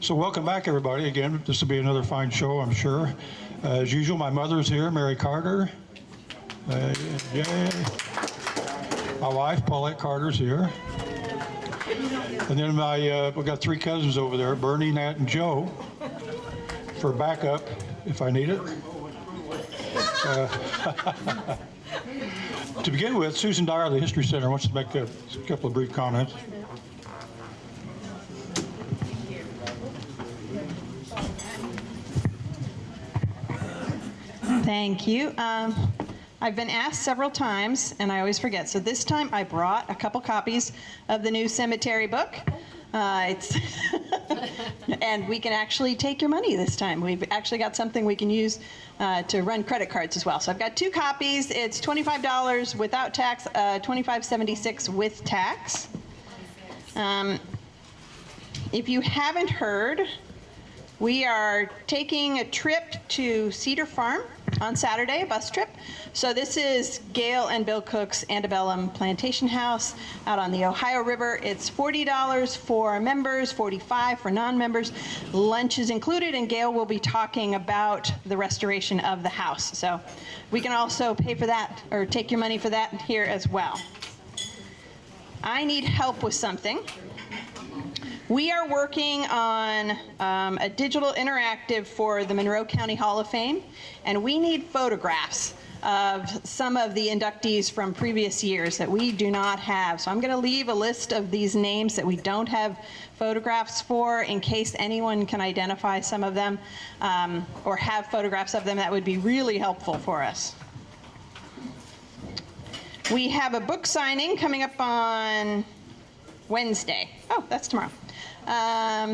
So welcome back, everybody. Again, this will be another fine show, I'm sure. As usual, my mother's here, Mary Carter. Yay. My wife, Paulette Carter's here. And then we've got three cousins over there, Bernie, Nat, and Joe, for backup if I need it. To begin with, Susan Dyer of the History Center wants to make a couple of brief comments. Thank you. I've been asked several times, and I always forget. So this time I brought a couple copies of the new cemetery book. And we can actually take your money this time. We've actually got something we can use to run credit cards as well. So I've got two copies. It's $25 without tax, $25.76 with tax. If you haven't heard, we are taking a trip to Cedar Farm on Saturday, a bus trip. So this is Gail and Bill Cook's Antebellum Plantation House out on the Ohio River. It's $40 for members, $45 for non-members. Lunch is included, and Gail will be talking about the restoration of the house. So we can also pay for that or take your money for that here as well. I need help with something. We are working on a digital interactive for the Monroe County Hall of Fame, and we need photographs of some of the inductees from previous years that we do not have. So I'm going to leave a list of these names that we don't have photographs for in case anyone can identify some of them or have photographs of them. That would be really helpful for us. We have a book signing coming up on Wednesday. Oh, that's tomorrow.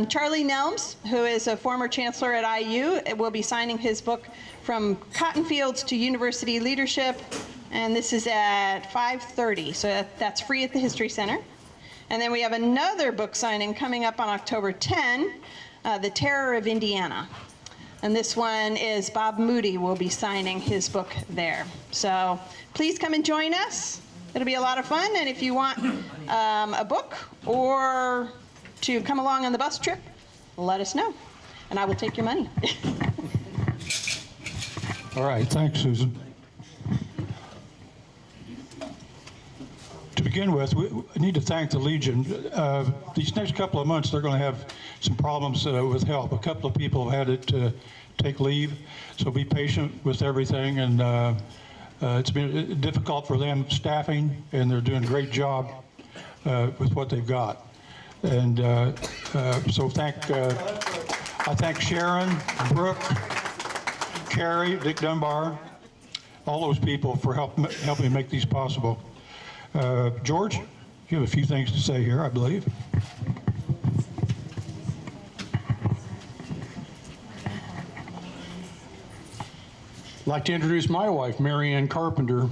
Charlie Nelms, who is a former chancellor at IU, will be signing his book From Cotton Fields to University Leadership, and this is at 5:30, so that's free at the History Center. And then we have another book signing coming up on October 10, The Terror of Indiana. And this one is Bob Moody will be signing his book there. So please come and join us. It'll be a lot of fun, and if you want a book or to come along on the bus trip, let us know, and I will take your money. All right, thanks, Susan. To begin with, we need to thank the Legion. These next couple of months, they're going to have some problems with help. A couple of people have had to take leave, so be patient with everything, and it's been difficult for them staffing, and they're doing a great job with what they've got. And so I thank Sharon, Brooke, Carrie, Dick Dunbar, all those people for helping make these possible. George, you have a few things to say here, I believe. I'd like to introduce my wife, Mary Ann Carpenter.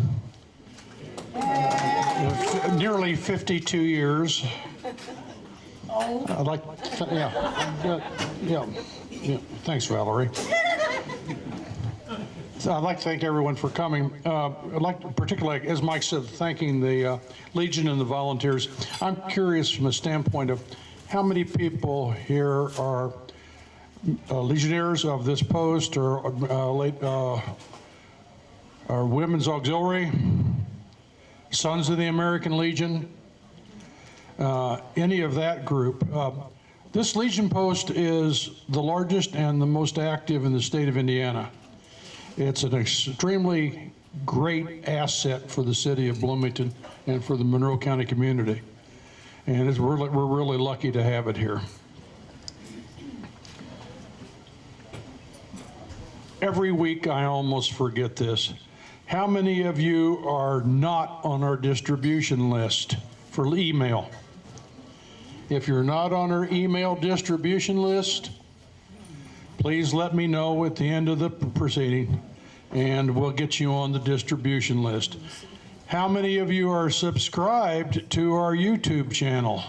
Nearly 52 years. I'd like, yeah. Thanks, Valerie. So I'd like to thank everyone for coming. I'd like to, particularly, as Mike said, thanking the Legion and the volunteers. I'm curious from a standpoint of how many people here are legionnaires of this post or Women's Auxiliary, Sons of the American Legion, any of that group. This Legion post is the largest and the most active in the state of Indiana. It's an extremely great asset for the city of Bloomington and for the Monroe County community. And we're really lucky to have it here. Every week I almost forget this. How many of you are not on our distribution list for email? If you're not on our email distribution list, please let me know at the end of the proceeding, and we'll get you on the distribution list. How many of you are subscribed to our YouTube channel?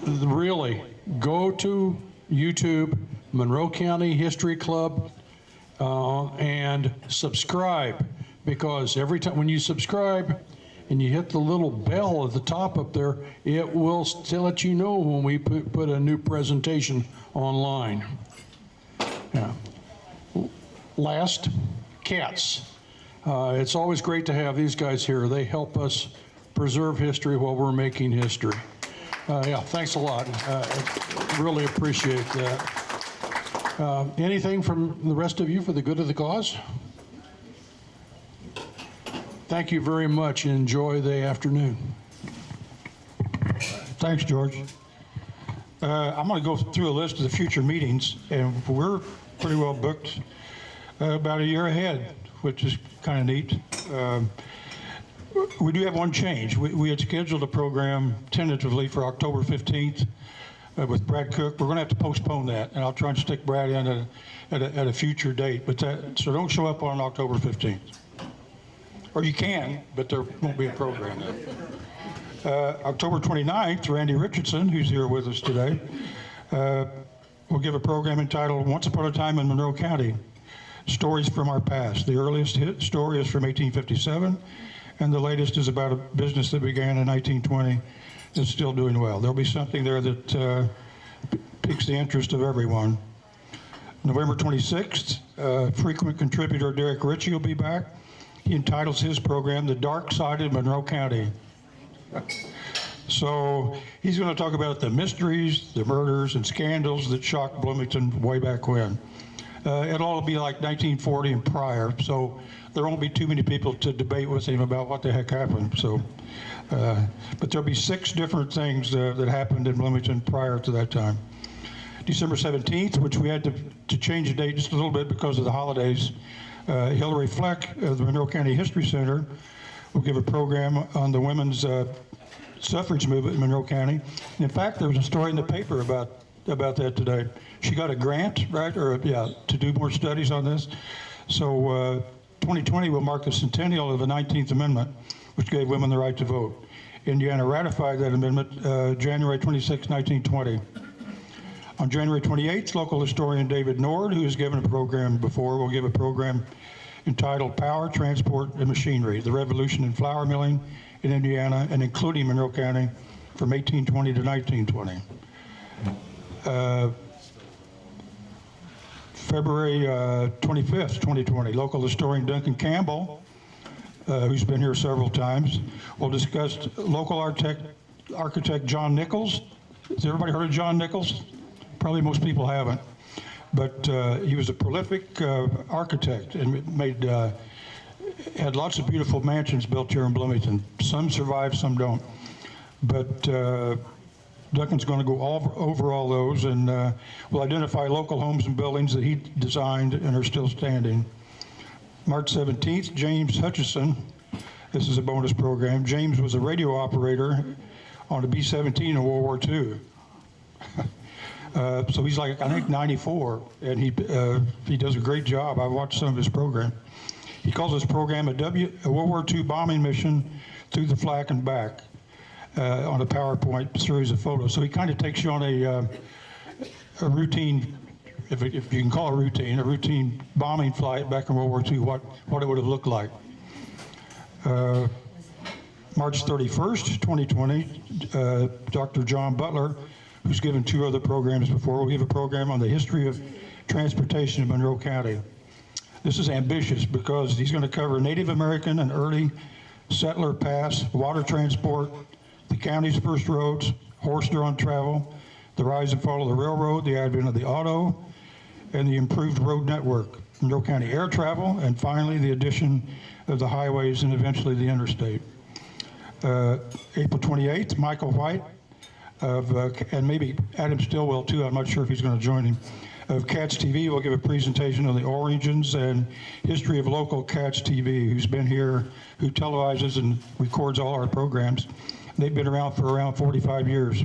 Really, go to YouTube, Monroe County History Club, and subscribe, because every time when you subscribe, and you hit the little bell at the top up there, it will let you know when we put a new presentation online. Yeah. Last, cats. It's always great to have these guys here. They help us preserve history while we're making history. Yeah, thanks a lot. Really appreciate that. Anything from the rest of you for the good of the cause? Thank you very much. Enjoy the afternoon. Thanks, George. I'm going to go through a list of the future meetings, and we're pretty well booked about a year ahead, which is kind of neat. We do have one change. We had scheduled a program tentatively for October 15th with Brad Cook. We're going to have to postpone that, and I'll try and stick Brad in at a future date. But so don't show up on October 15th. Or you can, but there won't be a program then. October 29th, Randy Richardson, who's here with us today, will give a program entitled Once Upon a Time in Monroe County, Stories from Our Past. The earliest story is from 1857, and the latest is about a business that began in 1920 that's still doing well. There'll be something there that piques the interest of everyone. November 26th, frequent contributor Derek Ritchie will be back. He entitles his program, The Dark Side of Monroe County. So he's going to talk about the mysteries, the murders, and scandals that shocked Bloomington way back when. It'll all be like 1940 and prior, so there won't be too many people to debate with him about what the heck happened. So, but there'll be 6 different things that happened in Bloomington prior to that time. December 17th, which we had to change the date just a little bit because of the holidays, Hillary Fleck of the Monroe County History Center will give a program on the women's suffrage movement in Monroe County. And in fact, there was a story in the paper about that today. She got a grant, right, to do more studies on this. So 2020 will mark the centennial of the 19th Amendment, which gave women the right to vote. Indiana ratified that amendment January 26, 1920. On January 28th, local historian David Nord, who has given a program before, will give a program entitled Power, Transport, and Machinery, the Revolution in Flour Milling in Indiana and including Monroe County from 1820 to 1920. February 25th, 2020, local historian Duncan Campbell, who's been here several times, will discuss local architect John Nichols. Has everybody heard of John Nichols? Probably most people haven't, but he was a prolific architect and had lots of beautiful mansions built here in Bloomington. Some survive, some don't. But Duncan's going to go over all those and will identify local homes and buildings that he designed and are still standing. March 17th, James Hutchison. This is a bonus program. James was a radio operator on a B-17 in World War II. So he's like, I think, 94, and he does a great job. I watched some of his program. He calls his program a World War II bombing mission through the flak and back on a PowerPoint series of photos. So he kind of takes you on a routine, if you can call it a routine bombing flight back in World War II, what it would have looked like. March 31st, 2020, Dr. John Butler, who's given 2 other programs before, will give a program on the history of transportation in Monroe County. This is ambitious because he's going to cover Native American and early settler past, water transport, the county's first roads, horse-drawn travel, the rise and fall of the railroad, the advent of the auto, and the improved road network, Monroe County air travel, and finally the addition of the highways and eventually the interstate. April 28th, Michael White, and maybe Adam Stillwell too, I'm not sure if he's going to join him, of Cats TV will give a presentation on the origins and history of local Cats TV, who's been here, who televises and records all our programs. They've been around for around 45 years,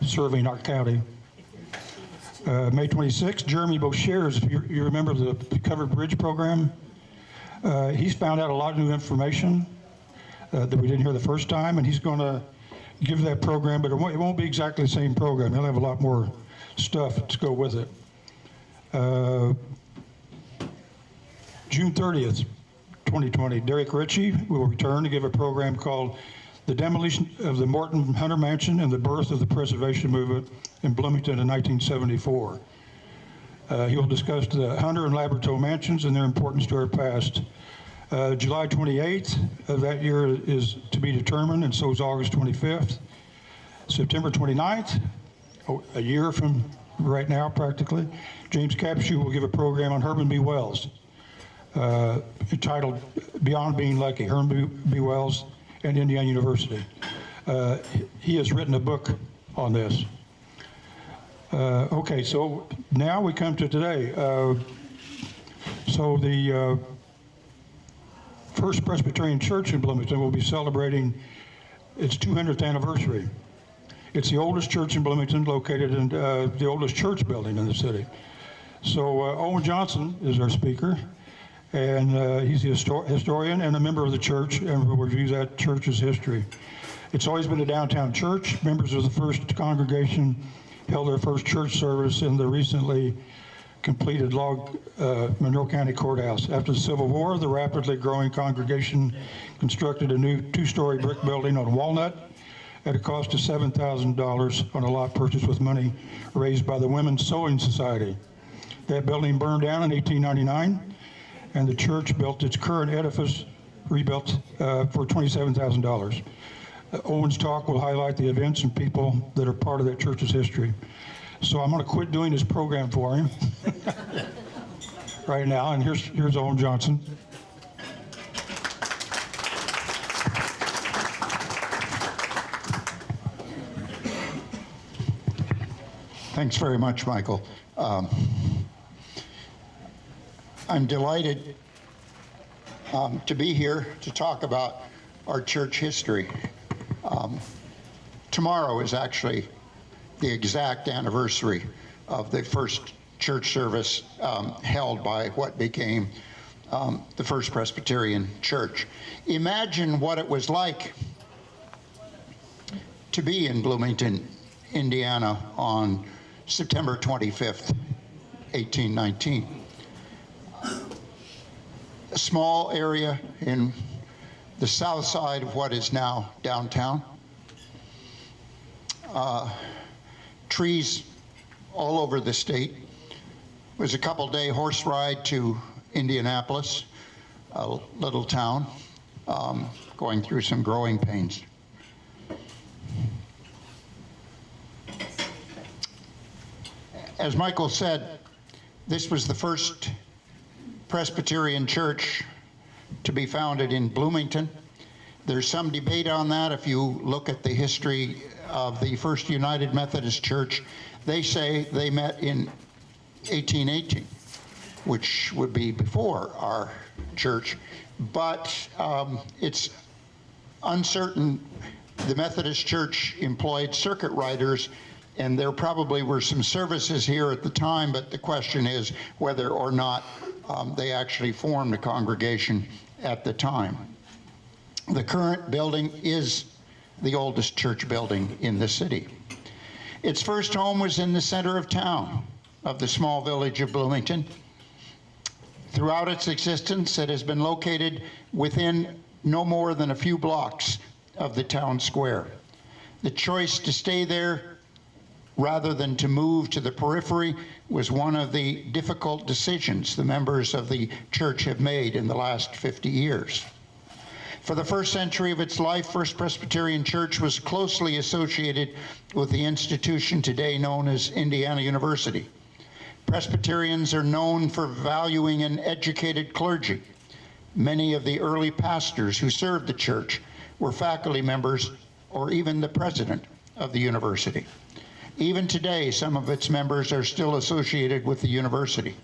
serving our county. May 26th, Jeremy Bouchers, if you remember the Covered Bridge program, he's found out a lot of new information that we didn't hear the first time, and he's going to give that program, but it won't be exactly the same program. He'll have a lot more stuff to go with it. June 30th, 2020. Derek Ritchie will return to give a program called The Demolition of the Morton Hunter Mansion and the Birth of the Preservation Movement in Bloomington in 1974. He will discuss the Hunter and Laboratory mansions and their importance to our past. July 28th of that year is to be determined, and so is August 25th. September 29th, a year from right now practically, James Capshaw will give a program on Herman B. Wells, entitled Beyond Being Lucky, Herman B. Wells and Indiana University. He has written a book on this. Okay, so now we come to today. So the First Presbyterian Church in Bloomington will be celebrating its 200th anniversary. It's the oldest church in Bloomington, located in the oldest church building in the city. So Owen Johnson is our speaker, and he's the historian and a member of the church, and will review that church's history. It's always been a downtown church. Members of the first congregation held their first church service in the recently completed log Monroe County Courthouse. After the Civil War, the rapidly growing congregation constructed a new two-story brick building on Walnut at a cost of $7,000 on a lot purchased with money raised by the Women's Sewing Society. That building burned down in 1899, and the church built its current edifice, rebuilt for $27,000. Owen's talk will highlight the events and people that are part of that church's history. So I'm going to quit doing his program for him right now, and here's Owen Johnson. Thanks very much, Michael. I'm delighted to be here to talk about our church history. Tomorrow is actually the exact anniversary of the first church service held by what became the First Presbyterian Church. Imagine what it was like to be in Bloomington, Indiana on September 25th, 1819. A small area in the south side of what is now downtown. Trees all over the state. It was a couple-day horse ride to Indianapolis, a little town, going through some growing pains. As Michael said, this was the first Presbyterian church to be founded in Bloomington. There's some debate on that. If you look at the history of the First United Methodist Church, they say they met in 1818, which would be before our church, but it's uncertain. The Methodist Church employed circuit riders, and there probably were some services here at the time, but the question is whether or not they actually formed a congregation at the time. The current building is the oldest church building in the city. Its first home was in the center of town of the small village of Bloomington. Throughout its existence, it has been located within no more than a few blocks of the town square. The choice to stay there rather than to move to the periphery was one of the difficult decisions the members of the church have made in the last 50 years. For the first century of its life, First Presbyterian Church was closely associated with the institution today known as Indiana University. Presbyterians are known for valuing an educated clergy. Many of the early pastors who served the church were faculty members or even the president of the university. Even today, some of its members are still associated with the university.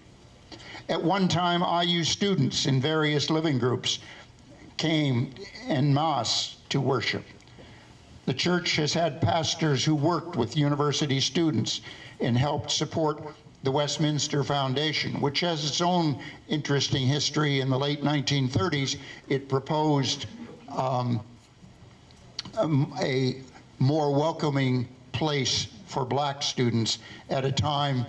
At one time, IU students in various living groups came en masse to worship. The church has had pastors who worked with university students and helped support the Westminster Foundation, which has its own interesting history. In the late 1930s, it proposed a more welcoming place for black students at a time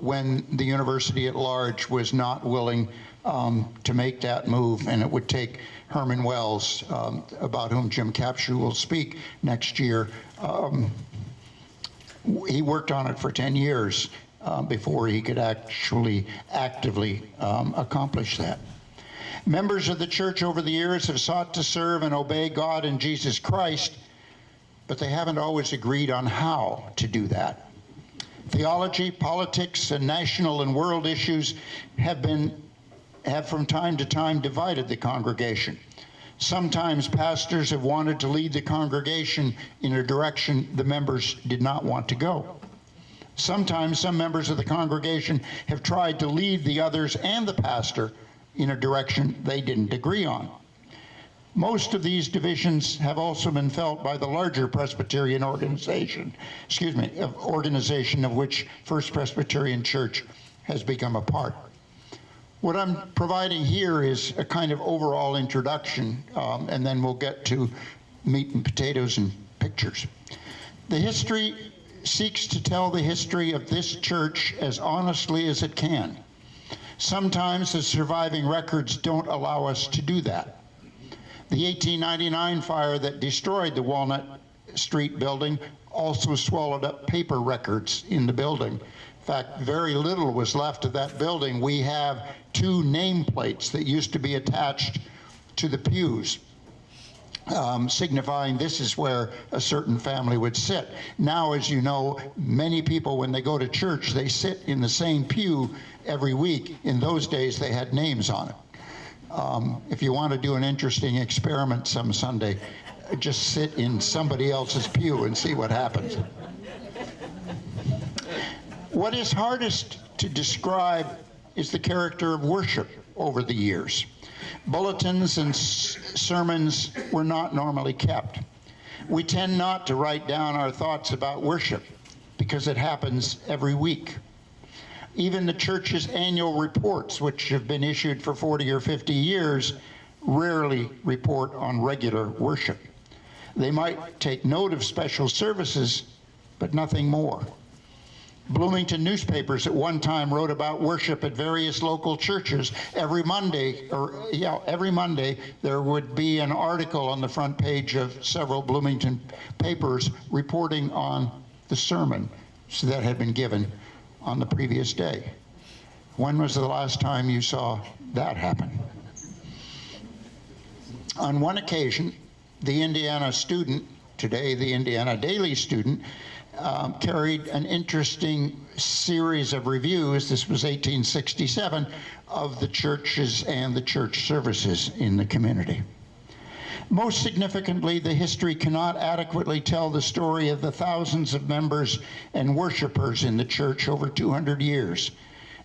when the university at large was not willing to make that move, and it would take Herman Wells, about whom Jim Capshaw will speak next year. He worked on it for 10 years before he could actually actively accomplish that. Members of the church over the years have sought to serve and obey God and Jesus Christ, but they haven't always agreed on how to do that. Theology, politics, and national and world issues have from time to time divided the congregation. Sometimes pastors have wanted to lead the congregation in a direction the members did not want to go. Sometimes some members of the congregation have tried to lead the others and the pastor in a direction they didn't agree on. Most of these divisions have also been felt by the larger Presbyterian organization of which First Presbyterian Church has become a part. What I'm providing here is a kind of overall introduction, and then we'll get to meat and potatoes and pictures. The history seeks to tell the history of this church as honestly as it can. Sometimes the surviving records don't allow us to do that. The 1899 fire that destroyed the Walnut Street building also swallowed up paper records in the building. In fact, very little was left of that building. We have 2 nameplates that used to be attached to the pews, signifying this is where a certain family would sit. Now, as you know, many people, when they go to church, they sit in the same pew every week. In those days, they had names on it. If you want to do an interesting experiment some Sunday, just sit in somebody else's pew and see what happens. What is hardest to describe is the character of worship over the years. Bulletins and sermons were not normally kept. We tend not to write down our thoughts about worship because it happens every week. Even the church's annual reports, which have been issued for 40 or 50 years, rarely report on regular worship. They might take note of special services, but nothing more. Bloomington newspapers at one time wrote about worship at various local churches. Every Monday there would be an article on the front page of several Bloomington papers reporting on the sermon that had been given on the previous day. When was the last time you saw that happen? On one occasion, the Indiana Student, today the Indiana Daily Student, carried an interesting series of reviews, this was 1867, of the churches and the church services in the community. Most significantly, the history cannot adequately tell the story of the thousands of members and worshipers in the church over 200 years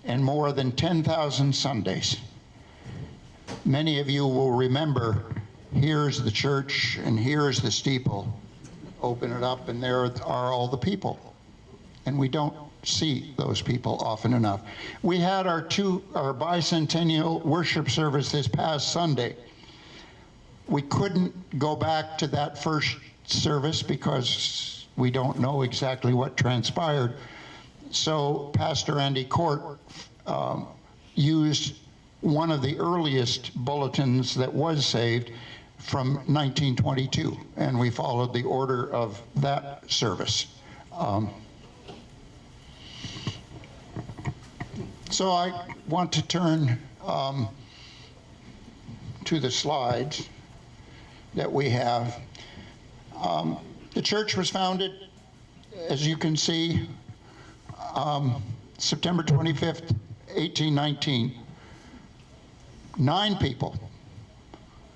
and more than 10,000 Sundays. Many of you will remember, here's the church and here's the steeple. Open it up and there are all the people. And we don't see those people often enough. We had our bicentennial worship service this past Sunday. We couldn't go back to that first service because we don't know exactly what transpired. So Pastor Andy Court used one of the earliest bulletins that was saved from 1922, and we followed the order of that service. So I want to turn to the slides that we have. The church was founded, as you can see, September 25th, 1819. 9 people,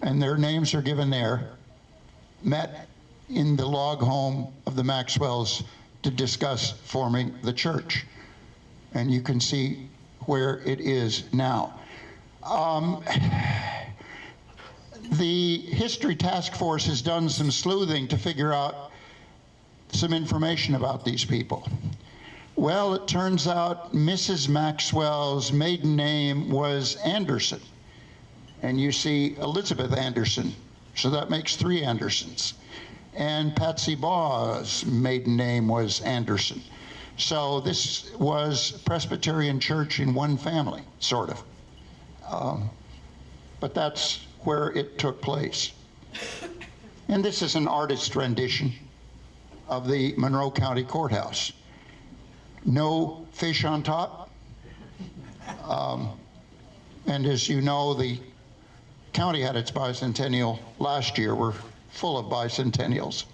and their names are given there, met in the log home of the Maxwells to discuss forming the church. And you can see where it is now. The History Task Force has done some sleuthing to figure out some information about these people. Well, it turns out Mrs. Maxwell's maiden name was Anderson. And you see Elizabeth Anderson, so that makes 3 Andersons. and Patsy Baugh's maiden name was Anderson. So this was Presbyterian Church in one family, sort of. But that's where it took place. And this is an artist's rendition of the Monroe County Courthouse. No fish on top. And as you know, the county had its bicentennial last year. We're full of bicentennials.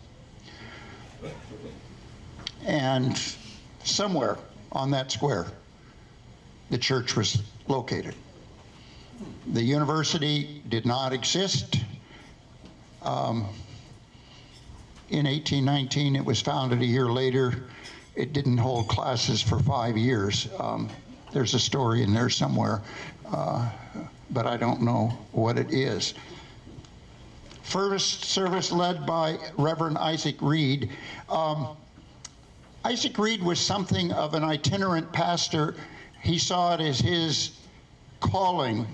And somewhere on that square, the church was located. The university did not exist. In 1819, it was founded a year later. It didn't hold classes for 5 years. There's a story in there somewhere, but I don't know what it is. First service led by Reverend Isaac Reed. Isaac Reed was something of an itinerant pastor. He saw it as his calling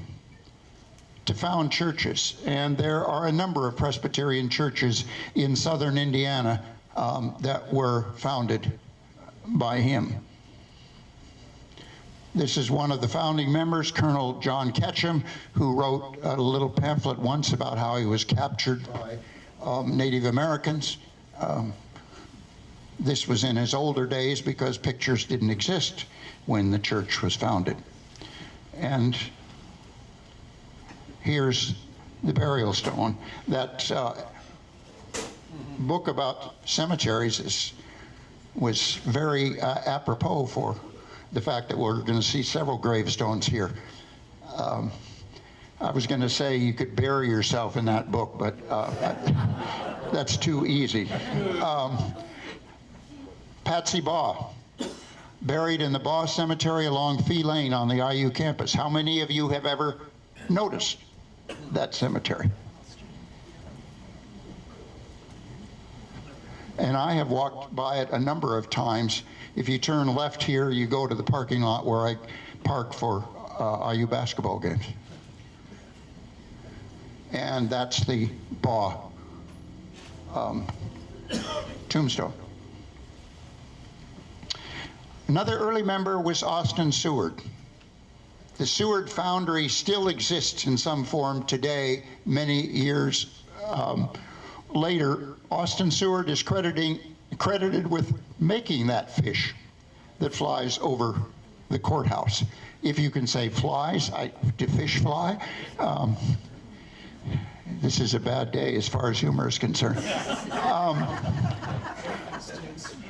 to found churches, and there are a number of Presbyterian churches in southern Indiana that were founded by him. This is one of the founding members, Colonel John Ketchum, who wrote a little pamphlet once about how he was captured by Native Americans. This was in his older days because pictures didn't exist when the church was founded. And here's the burial stone. That book about cemeteries was very apropos for the fact that we're going to see several gravestones here. I was going to say you could bury yourself in that book, but that's too easy. Patsy Baugh, buried in the Baugh Cemetery along Fee Lane on the IU campus. How many of you have ever noticed that cemetery? And I have walked by it a number of times. If you turn left here, you go to the parking lot where I park for IU basketball games. And that's the Baugh tombstone. Another early member was Austin Seward. The Seward Foundry still exists in some form today, many years later. Austin Seward is credited with making that fish that flies over the courthouse. If you can say flies, do fish fly? This is a bad day as far as humor is concerned.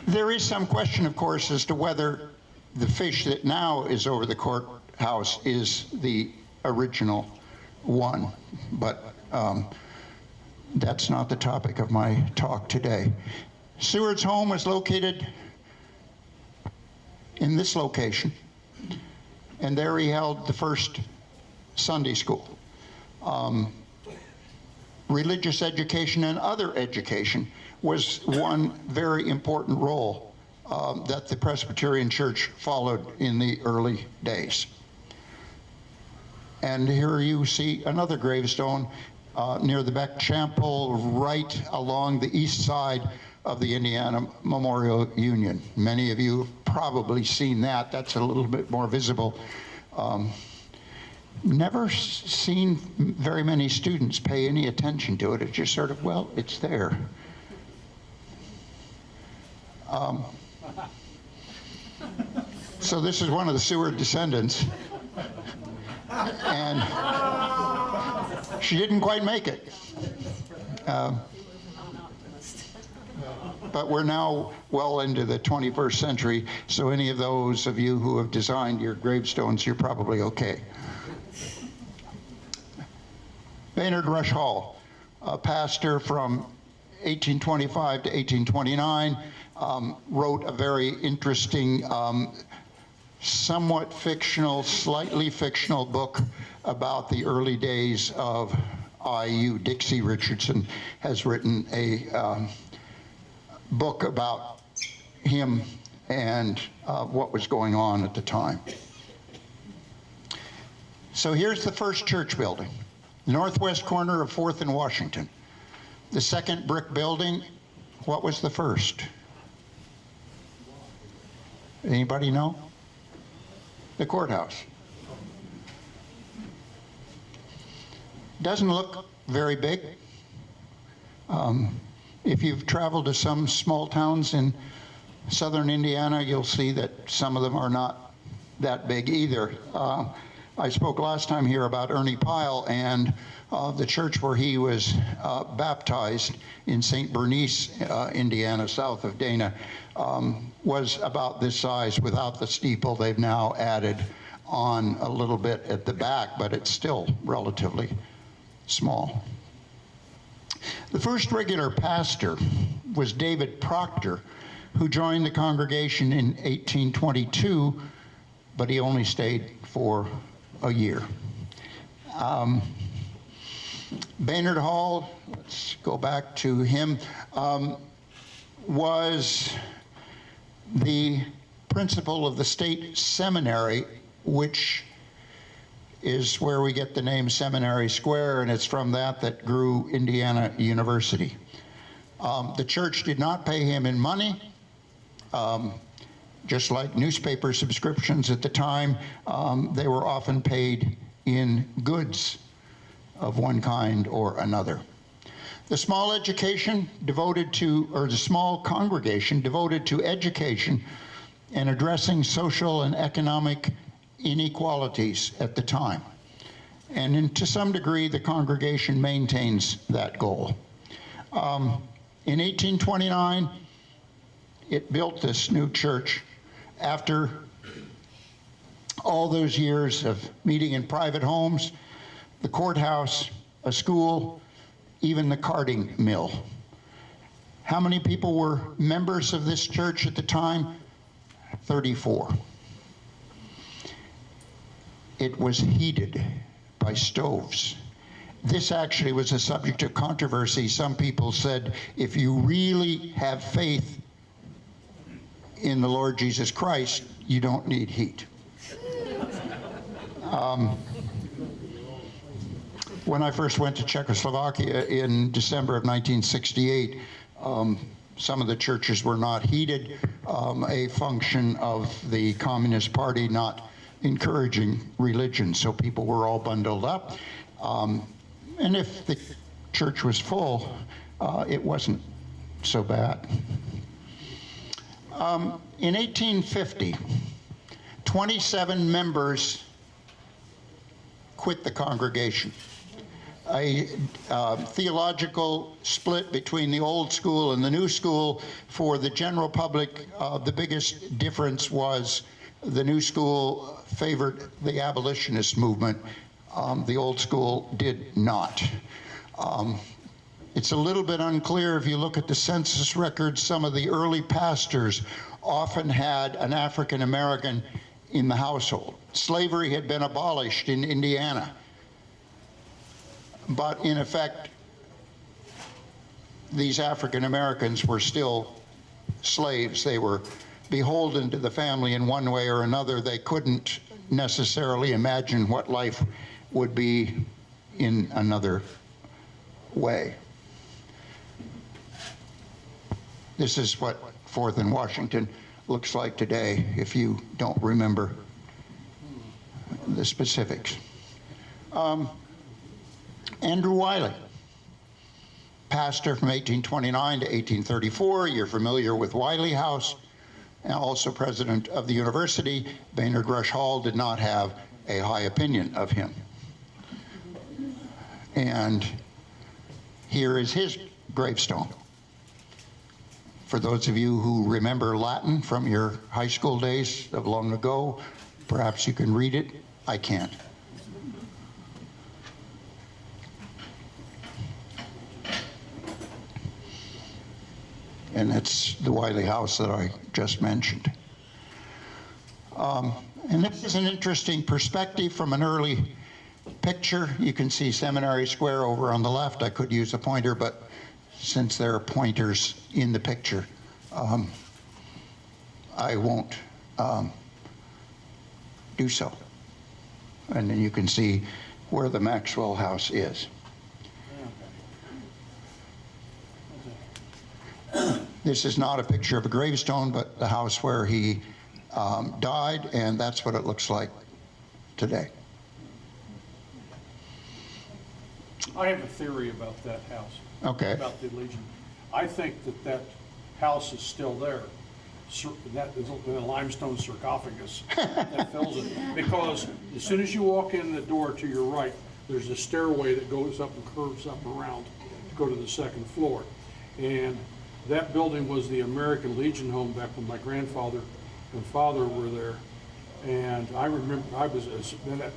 There is some question, of course, as to whether the fish that now is over the courthouse is the original one, but that's not the topic of my talk today. Seward's home was located in this location, and there he held the first Sunday school. Religious education and other education was one very important role that the Presbyterian Church followed in the early days. And here you see another gravestone near the Beck Chapel, right along the east side of the Indiana Memorial Union. Many of you have probably seen that. That's a little bit more visible. Never seen very many students pay any attention to it. It's just sort of, well, it's there. So this is one of the Seward descendants. And she didn't quite make it. But we're now well into the 21st century, so any of those of you who have designed your gravestones, you're probably okay. Maynard Rush Hall, a pastor from 1825 to 1829, wrote a very interesting, somewhat fictional, slightly fictional book about the early days of IU. Dixie Richardson has written a book about him and what was going on at the time. So here's the first church building, the northwest corner of 4th and Washington. The second brick building What was the first? Anybody know? The courthouse. Doesn't look very big. If you've traveled to some small towns in southern Indiana, you'll see that some of them are not that big either. I spoke last time here about Ernie Pyle, and the church where he was baptized in St. Bernice, Indiana, south of Dana, was about this size without the steeple. They've now added on a little bit at the back, but it's still relatively small. The first regular pastor was David Proctor, who joined the congregation in 1822, but he only stayed for a year. Baynard Hall, let's go back to him, was the principal of the state seminary, which is where we get the name Seminary Square, and it's from that grew Indiana University. The church did not pay him in money, just like newspaper subscriptions at the time. They were often paid in goods of one kind or another. The small education devoted to, or the small congregation devoted to education and addressing social and economic inequalities at the time. And to some degree, the congregation maintains that goal. In 1829, it built this new church after all those years of meeting in private homes, the courthouse, a school, even the carding mill. How many people were members of this church at the time? 34. It was heated by stoves. This actually was a subject of controversy. Some people said, if you really have faith in the Lord Jesus Christ, you don't need heat. When I first went to Czechoslovakia in December of 1968, some of the churches were not heated, a function of the Communist Party not encouraging religion, so people were all bundled up. And if the church was full, it wasn't so bad. In 1850, 27 members quit the congregation. A theological split between the old school and the new school. For the general public, the biggest difference was the new school favored the abolitionist movement. The old school did not. It's a little bit unclear if you look at the census records. Some of the early pastors often had an African American in the household. Slavery had been abolished in Indiana, but in effect, these African Americans were still slaves. They were beholden to the family in one way or another. They couldn't necessarily imagine what life would be in another way. This is what 4th and Washington looks like today, if you don't remember the specifics. Andrew Wiley, pastor from 1829 to 1834. You're familiar with Wiley House, and also president of the university. Baynard Rush Hall did not have a high opinion of him. And here is his gravestone. For those of you who remember Latin from your high school days of long ago, perhaps you can read it. I can't. And it's the Wiley House that I just mentioned. And this is an interesting perspective from an early picture. You can see Seminary Square over on the left. I could use a pointer, but since there are pointers in the picture, I won't do so. And then you can see where the Maxwell House is. This is not a picture of a gravestone, but the house where he died, and that's what it looks like today. I have a theory about that house. Okay. About the Legion. I think that house is still there. That is a limestone sarcophagus that fills it. Because as soon as you walk in the door to your right, there's a stairway that goes up and curves up around to go to the second floor. And that building was the American Legion home back when my grandfather and father were there. And I remember and that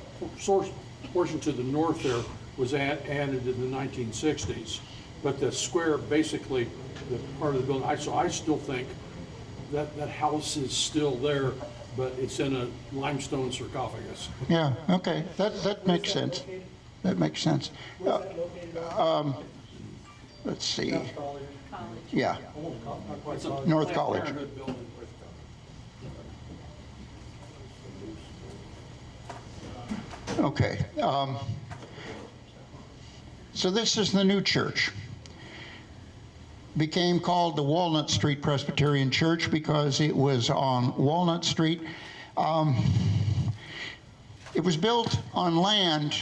portion to the north there was added in the 1960s. But the square, basically, the part of the building, so I still think that house is still there, but it's in a limestone sarcophagus. Yeah, okay, that makes sense. That makes sense. Let's see. Yeah, It's a North Planned College. Parenthood building. Okay. So this is the new church. Became called the Walnut Street Presbyterian Church because it was on Walnut Street. It was built on land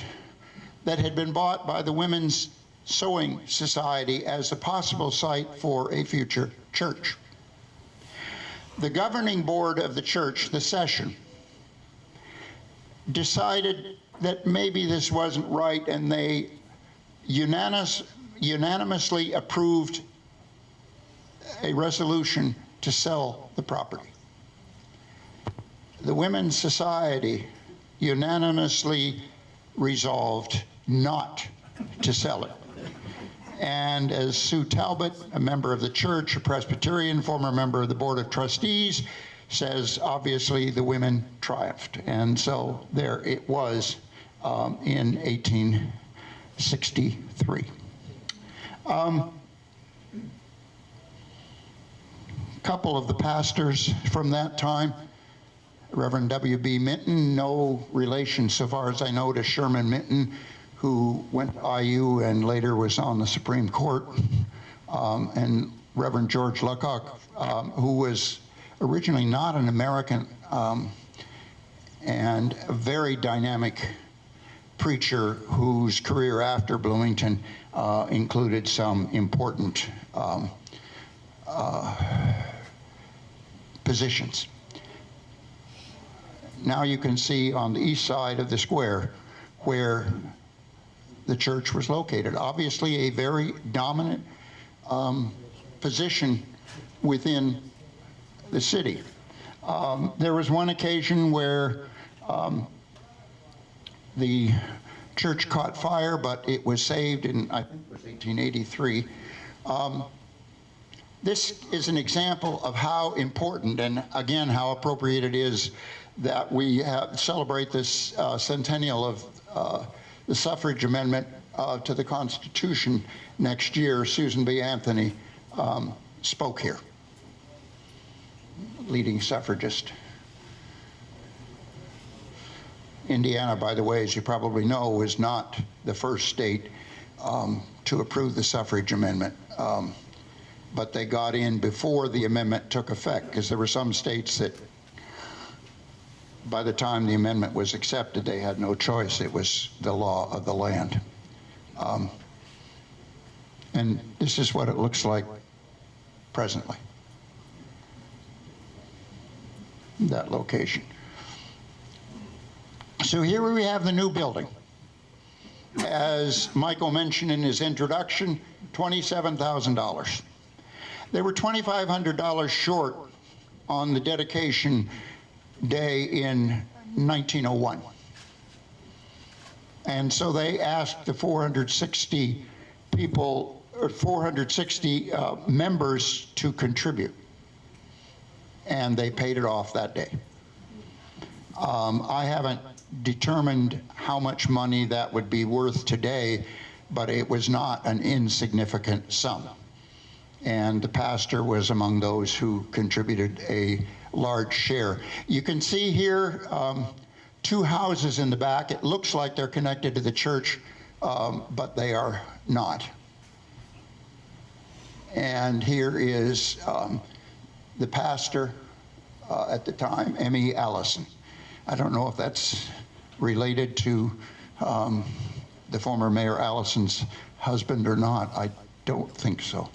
that had been bought by the Women's Sewing Society as a possible site for a future church. The governing board of the church, the session, decided that maybe this wasn't right, and they unanimously approved a resolution to sell the property. The Women's Society unanimously resolved not to sell it. And as Sue Talbot, a member of the church, a Presbyterian, former member of the Board of Trustees, says, obviously the women triumphed. And so there it was in 1863. Couple of the pastors from that time, Reverend W.B. Minton, no relation so far as I know to Sherman Minton, who went to IU and later was on the Supreme Court, and Reverend George Luckock, who was originally not an American, and a very dynamic preacher whose career after Bloomington included some important positions. Now you can see on the east side of the square where the church was located. Obviously a very dominant position within the city. There was one occasion where the church caught fire, but it was saved in, I think it was 1883. This is an example of how important, and again, how appropriate it is that we celebrate this centennial of the suffrage amendment to the Constitution next year. Susan B. Anthony spoke here, leading suffragist. Indiana, by the way, as you probably know, was not the first state to approve the suffrage amendment. But they got in before the amendment took effect, because there were some states that by the time the amendment was accepted, they had no choice. It was the law of the land. And this is what it looks like presently, that location. So here we have the new building. As Michael mentioned in his introduction, $27,000. They were $2,500 short on the dedication day in 1901. And so they asked the 460 people, or 460 members to contribute. And they paid it off that day. I haven't determined how much money that would be worth today, but it was not an insignificant sum. And the pastor was among those who contributed a large share. You can see here two houses in the back. It looks like they're connected to the church, but they are not. And here is the pastor at the time, M.E. Allison. I don't know if that's related to the former Mayor Allison's husband or not. I don't think so.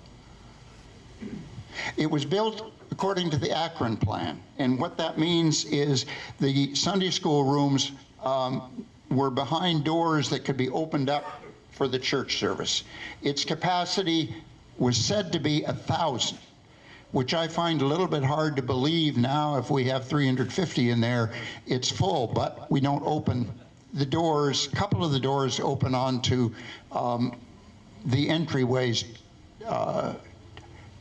It was built according to the Akron plan, and what that means is the Sunday school rooms were behind doors that could be opened up for the church service. Its capacity was said to be 1,000, which I find a little bit hard to believe now. If we have 350 in there, it's full, but we don't open the doors. A couple of the doors open onto the entryways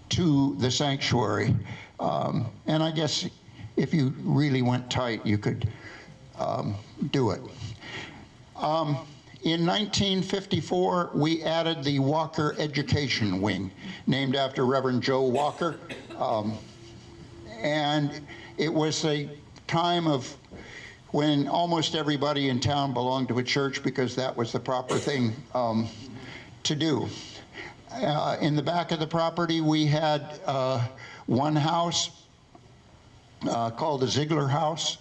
to the sanctuary. And I guess if you really went tight, you could do it. In 1954, we added the Walker Education Wing, named after Reverend Joe Walker. And it was a time of when almost everybody in town belonged to a church, because that was the proper thing to do. In the back of the property, we had one house called the Ziegler House,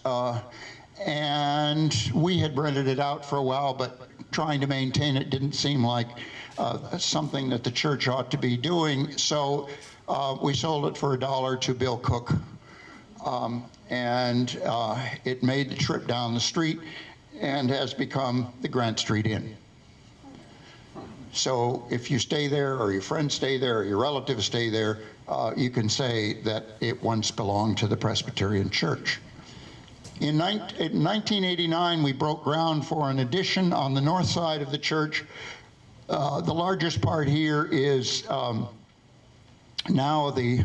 and we had rented it out for a while, but trying to maintain it didn't seem like something that the church ought to be doing, so we sold it for $1 to Bill Cook, and it made the trip down the street and has become the Grant Street Inn. So if you stay there, or your friends stay there, or your relatives stay there, you can say that it once belonged to the Presbyterian Church. In 1989, we broke ground for an addition on the north side of the church. The largest part here is now the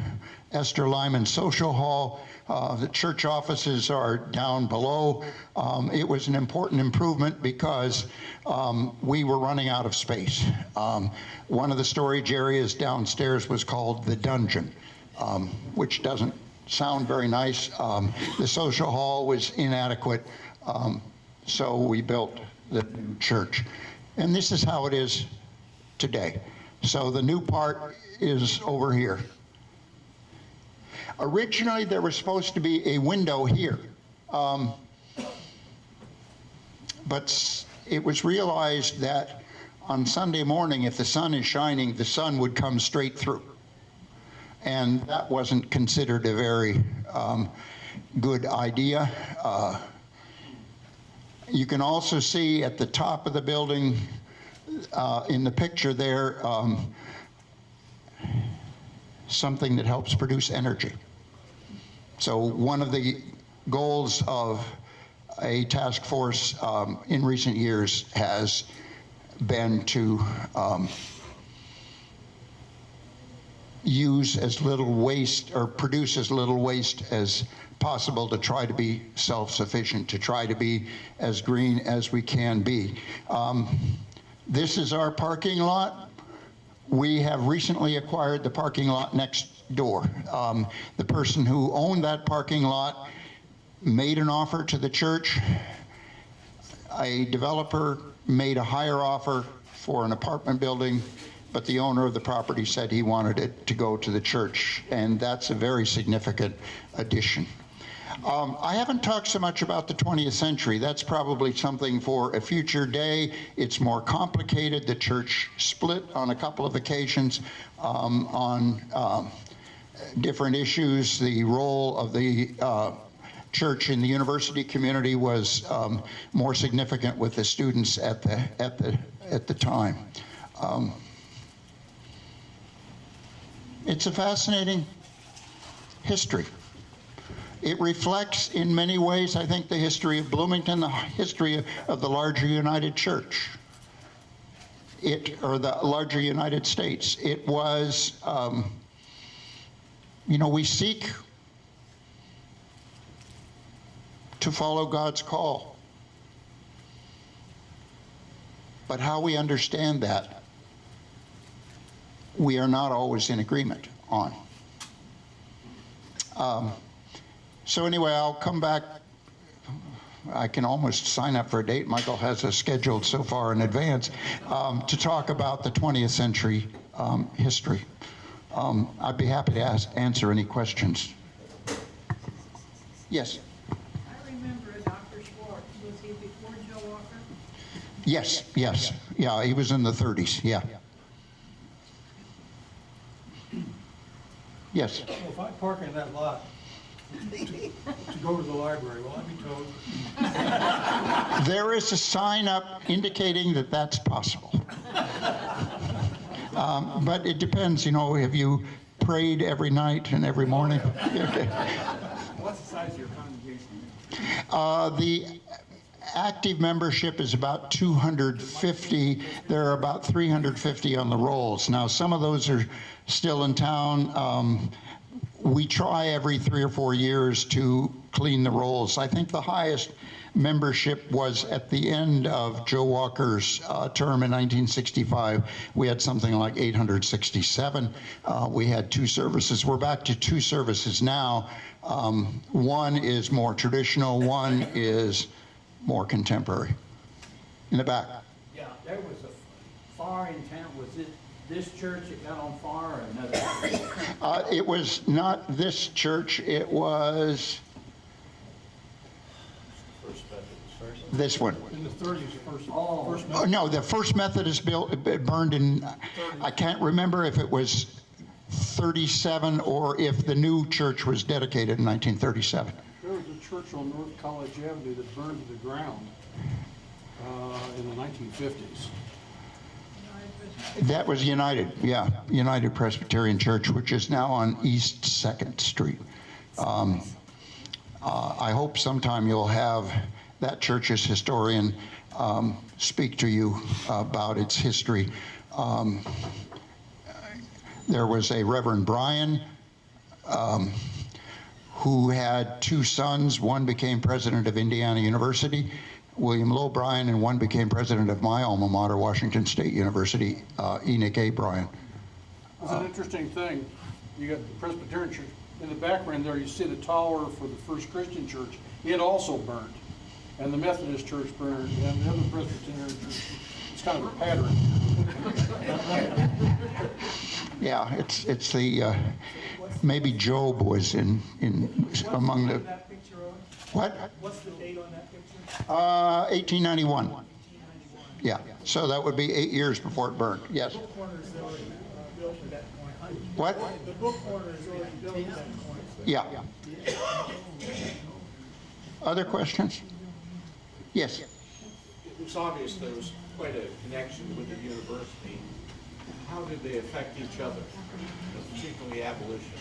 Esther Lyman Social Hall. The church offices are down below. It was an important improvement because we were running out of space. One of the storage areas downstairs was called the dungeon, which doesn't sound very nice. The social hall was inadequate, so we built the new church. And this is how it is today. So the new part is over here. Originally, there was supposed to be a window here, but it was realized that on Sunday morning, if the sun is shining, the sun would come straight through. And that wasn't considered a very good idea. You can also see at the top of the building, in the picture there, something that helps produce energy. So one of the goals of a task force in recent years has been to use as little waste, or produce as little waste as possible, to try to be self-sufficient, to try to be as green as we can be. This is our parking lot. We have recently acquired the parking lot next door. The person who owned that parking lot made an offer to the church. A developer made a higher offer for an apartment building, but the owner of the property said he wanted it to go to the church, and that's a very significant addition. I haven't talked so much about the 20th century. That's probably something for a future day. It's more complicated. The church split on a couple of occasions on different issues. The role of the church in the university community was more significant with the students at the time. It's a fascinating history. It reflects in many ways, I think, the history of Bloomington, the history of the larger United Church, or the larger United States. It was, we seek to follow God's call. But how we understand that, we are not always in agreement on. So anyway, I'll come back. I can almost sign up for a date. Michael has us scheduled so far in advance to talk about the 20th century history. I'd be happy to answer any questions. Yes. I remember a Dr. Schwartz. Was he before Joe Walker? Yes, yes. Yeah, he was in the 30s, yeah. Yes. Well, if I park in that lot to go to the library, will I be towed? There is a sign up indicating that that's possible. But it depends, you know, have you prayed every night and every morning? Okay. What's the size of your congregation? The active membership is about 250. There are about 350 on the rolls. Now, some of those are still in town. We try every 3 or 4 years to clean the rolls. I think the highest membership was at the end of Joe Walker's term in 1965. We had something like 867. We had 2 services. We're back to 2 services now. One is more traditional, one is more contemporary. In the back. Yeah, there was a fire in town. Was it this church that got on fire or another? It was not this church, it was this one. In the 30s, first. Oh. Oh, no, the First Methodist it burned in, I can't remember if it was 37 or if the new church was dedicated in 1937. There was a church on North College Avenue that burned to the ground in the 1950s. That was United, yeah, United Presbyterian Church, which is now on East 2nd Street. I hope sometime you'll have that church's historian speak to you about its history. There was a Reverend Bryan who had 2 sons. One became president of Indiana University, William Lowe Bryan, and one became president of my alma mater, Washington State University, Enoch A. Bryan. It's an interesting thing. You got the Presbyterian Church. In the background there, you see the tower for the First Christian Church. It also burned. And the Methodist Church burned, and the other Presbyterian Church. It's kind of a pattern. Yeah, it's the, maybe Job was in among the, That picture on? what? What's the date on that picture? 1891. Yeah, so that would be 8 years before it burned, yes. The book corner is already built at that point. What? The book corner is already built at that point. Yeah. Other questions? Yes. It's obvious there was quite a connection with the university. How did they affect each other, particularly abolition?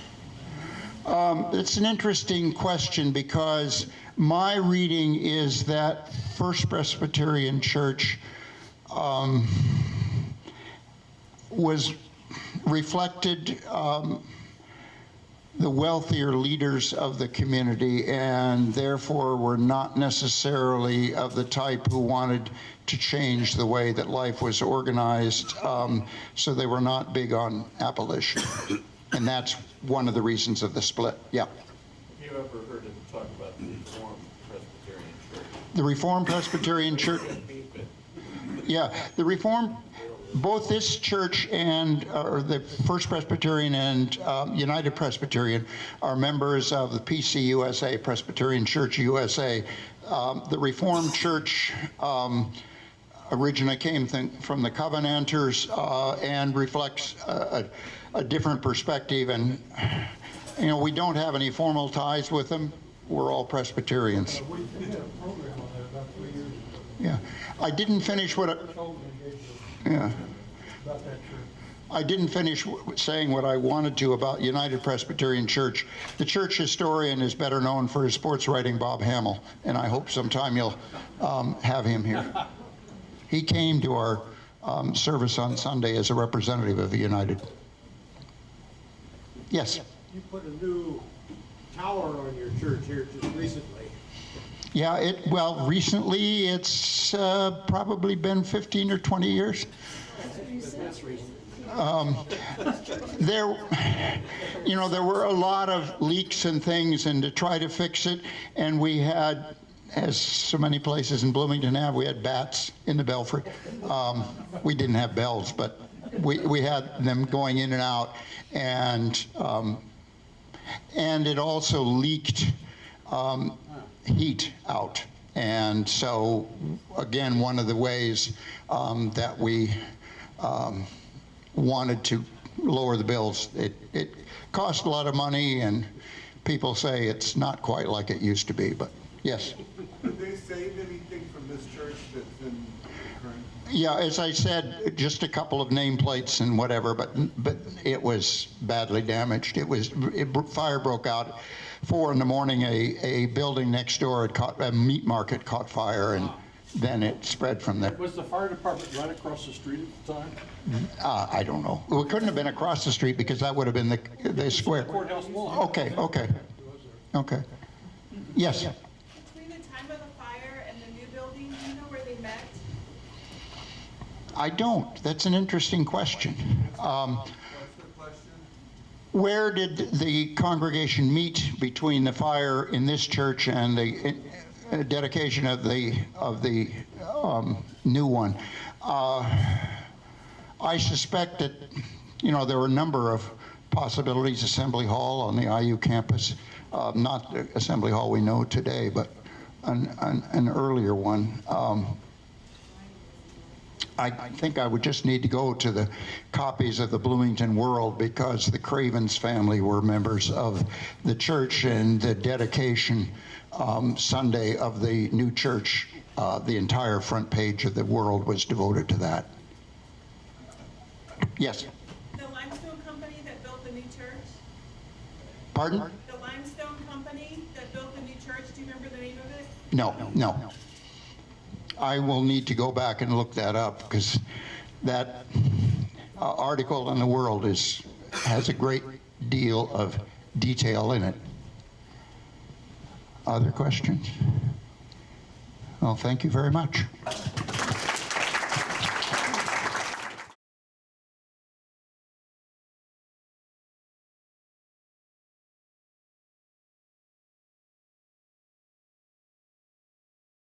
It's an interesting question because my reading is that First Presbyterian Church was reflected the wealthier leaders of the community and therefore were not necessarily of the type who wanted to change the way that life was organized. So they were not big on abolition. And that's one of the reasons of the split. Yeah. Have you ever heard him talk about the Reformed Presbyterian Church? The Reformed Presbyterian Church. Yeah, the Reformed, both this church and or the First Presbyterian and United Presbyterian are members of the PCUSA, Presbyterian Church USA. The Reformed Church originally came from the Covenanters and reflects a different perspective. And, you know, we don't have any formal ties with them. We're all Presbyterians. We did a program on that about 3 years ago. Yeah. I didn't finish what yeah. About that church. I didn't finish saying what I wanted to about United Presbyterian Church. The church historian is better known for his sports writing, Bob Hamill, and I hope sometime you'll have him here. He came to our service on Sunday as a representative of the United. Yes? You put a new tower on your church here just recently. Yeah, well, recently it's probably been 15 or 20 years. There were a lot of leaks and things, and to try to fix it, and we had, as so many places in Bloomington have, we had bats in the belfry. We didn't have bells, but we had them going in and out, and it also leaked heat out. And so, again, one of the ways that we wanted to lower the bills, it cost a lot of money, and people say it's not quite like it used to be, but yes. Did they save anything from this church that's in current? Yeah, as I said, just a couple of nameplates and whatever, but it was badly damaged. Fire broke out 4 in the morning. A building next door had caught, a meat market caught fire, and then it spread from there. Was the fire department right across the street at the time? I don't know. It couldn't have been across the street because that would have been the square. Courthouse lawn. Okay. Yes. Between the time of the fire and the new building, do you know where they met? I don't. That's an interesting question. What's the question? Where did the congregation meet between the fire in this church and the dedication of the new one? I suspect that, there were a number of possibilities. Assembly Hall on the IU campus, not the Assembly Hall we know today, but an earlier one. I think I would just need to go to the copies of the Bloomington World, because the Cravens family were members of the church, and the dedication Sunday of the new church, the entire front page of the World was devoted to that. Yes. The limestone company that built the new church? Pardon? The limestone company that built the new church, do you remember the name of it? No. I will need to go back and look that up, because that article in the World has a great deal of detail in it. Other questions? Well, thank you very much.